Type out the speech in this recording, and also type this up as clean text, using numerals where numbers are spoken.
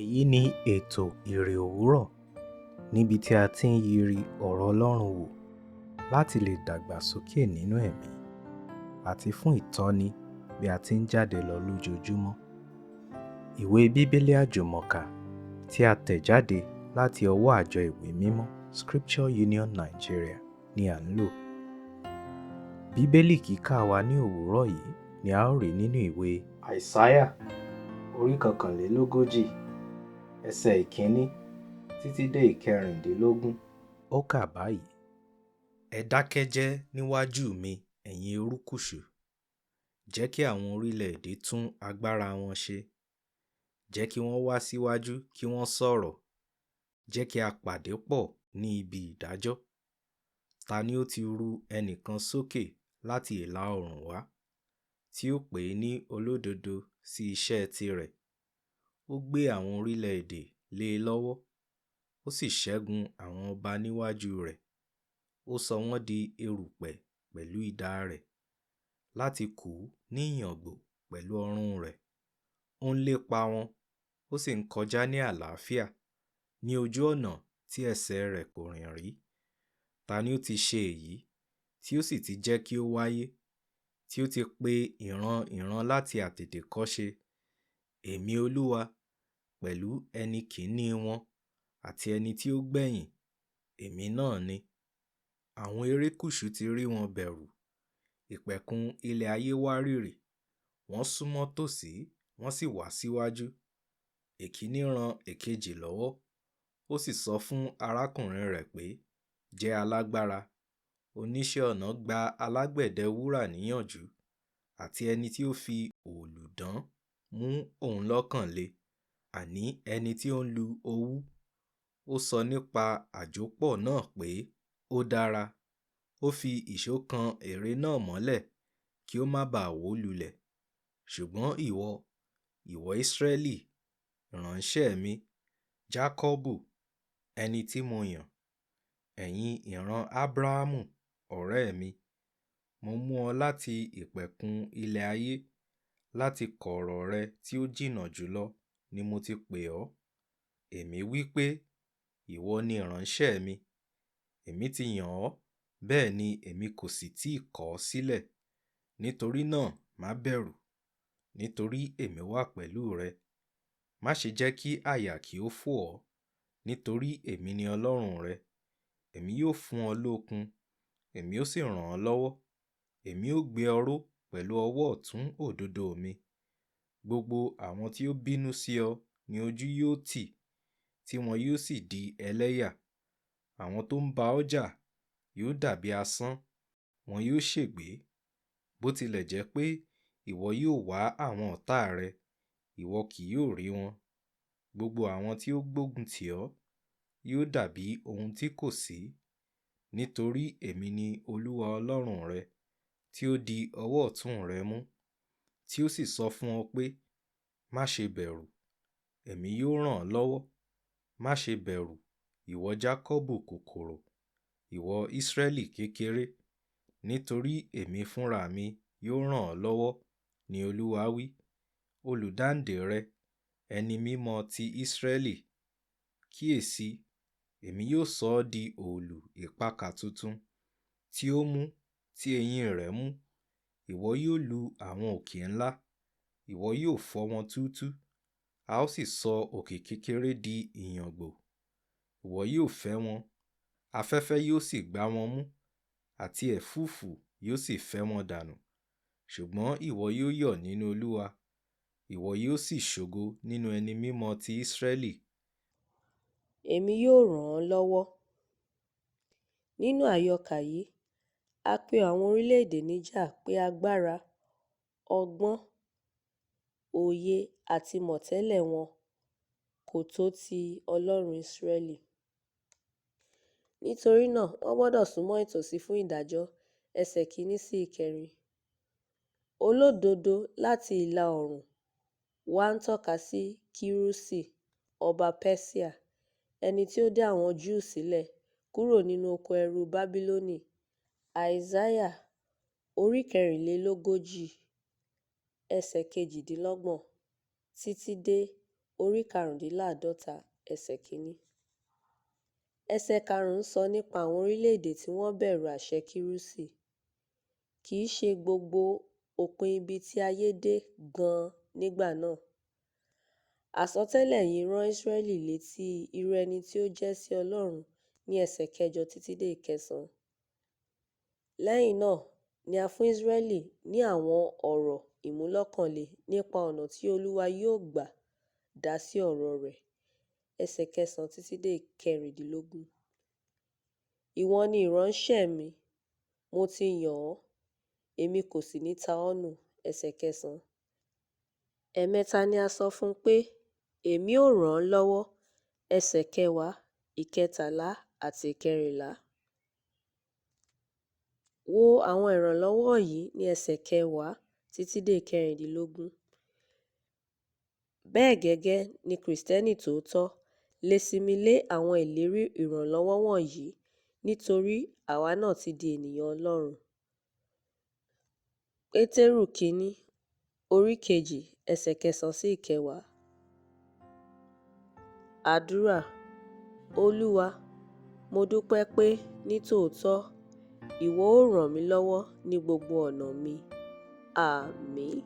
Èyí ni ètò Iri Owuro, níbi tí a ti ń yiri ọ̀rọ̀ Ọlọ́run wò láti lè dàgbàsókè nínú ẹ̀mí àti fún ìtọ́ni bí a ti ń jáde lọ lójoojúmọ́. Ìwé Bíbélì Àjùmọ tí a tẹ̀ jáde láti ọwọ́ àjọ ìwé mímọ́ Scripture Union Nigeria ni à ń lò. Bíbélì kíkà wa ní òwúrọ̀ yìí ni a ó rí nínú ìwé Àìsáyà orí 41 ẹsẹ̀ ìkíní títí dé ìkẹrìndínlógún. Ó kà báyìí: Ẹ dákẹ́ jẹ́ níwájú mi, ẹ̀yin erékùṣù. Jẹ́ kí àwọn orílẹ̀-èdè tún agbára wọn ṣe. Jẹ́ kí wọ́n wá síwájú kí wọ́n sọ̀rọ̀. Jẹ́ kí a pàdé pọ̀ ní ibi ìdájọ́. Ta ni ó ti ru ẹnìkan sókè láti ìlà oòrùn wá, tí ó pè é ní olódodo sí iṣẹ́ tirẹ̀? Ó gbé àwọn orílẹ̀-èdè lé e lọ́wọ́, ó sì ṣẹ́gun àwọn ọba níwájú rẹ̀. Ó sọ wọ́n di erùpẹ̀ pẹ̀lú idà rẹ̀, láti kù ú ní ìyàngbò pẹ̀lú ọrùn rẹ̀. Ó ń lépa wọn, ó sì ń kọjá ní àlàáfíà, ní ojú ọ̀nà tí ẹsẹ̀ rẹ̀ kò rìn rí. Ta ni ó ti ṣe èyí, tí ó sì ti jẹ́ kí ó wáyé, tí ó ti pe ìran láti àtètèkọ́ṣe? Èmi Olúwa, pẹ̀lú ẹni kìn-ín-ní wọn àti ẹni tí ó gbẹ̀yìn, èmi náà ni. Àwọn erékùṣù ti rí wọn bẹ̀rù, ìpẹ̀kun ilẹ̀ ayé wárìrì. Wọ́n súnmọ́ tòsí, wọ́n sì wá síwájú. Èkíní ran èkejì lọ́wọ́, ó sì sọ fún arákùnrin rẹ̀ pé, jẹ́ alágbára. Oníṣẹ́ ọnà gba alágbẹ̀dẹ wúrà níyànjú, àti ẹni tí ó fi òòlù dán mú òun lọ́kàn le, àní ẹni tí ó ń lu owú. Ó sọ nípa àjópọ̀ náà pé ó dára. Ó fi ìṣó kan ère náà mọ́lẹ̀ kí ó má baà wó lulẹ̀. Ṣùgbọ́n ìwọ Ísírẹ́lì, ìránṣẹ́ mi, Jákọ́bù, ẹni tí mo yàn, ẹ̀yin ìran Ábúráhámù, ọ̀rẹ́ mi, mo mú ọ láti ìpẹ̀kun ilẹ̀ ayé, láti kọ̀ọ̀rọ̀ rẹ tí ó jìnnà jùlọ ni mo ti pè ọ́. Èmi wí pé, ìwọ ni ìránṣẹ́ mi. Èmi ti yàn ọ́, bẹ́ẹ̀ ni èmi kò sì tí ì kọ̀ ọ́ sílẹ̀. Nítorí náà má bẹ̀rù, nítorí èmi wà pẹ̀lú rẹ. Má ṣe jẹ́ kí àyà kí ó fò ọ́, nítorí èmi ni Ọlọ́run rẹ. Èmi yóò fún ọ lókun, èmi ó sì ràn ọ́ lọ́wọ́. Èmi ó gbé ọ ró pẹ̀lú ọwọ́ ọ̀tún òdodo mi. Gbogbo àwọn tí ó bínú sí ọ ni ojú yóò tì, tí wọn yóò sì di ẹlẹ́yà. Àwọn tó ń bá ọ jà yóò dàbí asán, wọn yóò ṣègbé. Bó tilẹ̀ jẹ́ pé ìwọ yóò wá àwọn ọ̀tá rẹ, ìwọ kì yóò rí wọn. Gbogbo àwọn tí ó gbógun tì ọ́ yóò dàbí ohun tí kò sí. Nítorí èmi ni Olúwa Ọlọ́run rẹ, tí ó di ọwọ́ ọ̀tún rẹ mú, tí ó sì sọ fún ọ pé, má ṣe bẹ̀rù, èmi yóò ràn ọ́ lọ́wọ́. Má ṣe bẹ̀rù, ìwọ Jákọ́bù kòkòrò, ìwọ Ísírẹ́lì kékeré, nítorí èmi fúnra mi yóò ràn ọ́ lọ́wọ́, ni Olúwa wí, olùdáǹdè rẹ, ẹni mímọ́ ti Ísírẹ́lì. Kíyèsi, èmi yóò sọ ọ́ di òòlù ìpakà tuntun, tí ó mú, tí eyín rẹ̀ mú. Ìwọ yóò lu àwọn òkè ńlá, ìwọ yóò fọ́ wọn túútúú. A ó sì sọ òkè kékeré di ìyàngbò. Ìwọ yóò fẹ́ wọn, afẹ́fẹ́ yóò sì gbá wọn mú, àti ẹ̀fúùfù yóò sì fẹ́ wọn dànù. Ṣùgbọ́n ìwọ yóò yọ̀ nínú Olúwa, ìwọ yóò sì ṣògo nínú ẹni mímọ́ ti Ísírẹ́lì. Èmi yóò ràn ọ́ lọ́wọ́. Nínú àyọkà yìí, a pe àwọn orílẹ̀-èdè níjà pé agbára, ọgbọ́n, òye àti mọ̀tẹ́lẹ̀ wọn kò tó ti Ọlọ́run Ísírẹ́lì. Nítorí náà, wọ́n gbọ́dọ̀ súnmọ́ ìtòsí fún ìdájọ́. Ẹsẹ̀ 1 sí 4. Olódodo láti ìlà oòrùn wá ń tọ́ka sí Kírúsì, ọba Pẹ́síà, ẹni tí ó dá àwọn Júù sílẹ̀ kúrò nínú oko ẹrú Bábílónì. Àìsáyà orí 44 ẹsẹ̀ 28 títí dé orí 45 ẹsẹ̀ 1. Ẹsẹ̀ 5 sọ nípa àwọn orílẹ̀-èdè tí wọ́n bẹ̀rù àṣẹ Kírúsì. Kì í ṣe gbogbo òpin ibi tí ayé dé gan-an nígbà náà. Àsọtẹ́lẹ̀ yìí rán Ísírẹ́lì létí irú ẹni tí ó jẹ́ sí Ọlọ́run ní ẹsẹ̀ 8 títí dé 9. Lẹ́yìn náà ni a fún Ísírẹ́lì ní àwọn ọ̀rọ̀ ìmúlọ́kànle nípa ọ̀nà tí Olúwa yóò gbà dá sí ọ̀rọ̀ rẹ̀. Ẹsẹ̀ 9 títí dé 16. Ìwọ ni ìránṣẹ́ mi, mo ti yàn ọ́, èmi kò sì ní ta ọ́ nù. Ẹsẹ̀ 9. Ẹ̀mẹ́ta ni a sọ fún pé, èmi ó ràn ọ́ lọ́wọ́. Ẹsẹ̀ 10, 13 àti 14. Wo àwọn ìrànlọ́wọ́ yìí ní ẹsẹ̀ 10 títí dé 16. Bẹ́ẹ̀ gẹ́gẹ́ ni Kìrìsìtẹ́nì tòótọ́ lè sinmi lé àwọn ìlérí ìrànlọ́wọ́ wọ̀nyí nítorí àwa náà ti di ènìyàn Ọlọ́run. Pétérù kínní, orí 2, ẹsẹ̀ 9 sí 10. Àdúrà. Olúwa, mo dúpẹ́ pé ní tòótọ́ ìwọ ó ràn mí lọ́wọ́ ní gbogbo ọ̀nà mi. Àmín.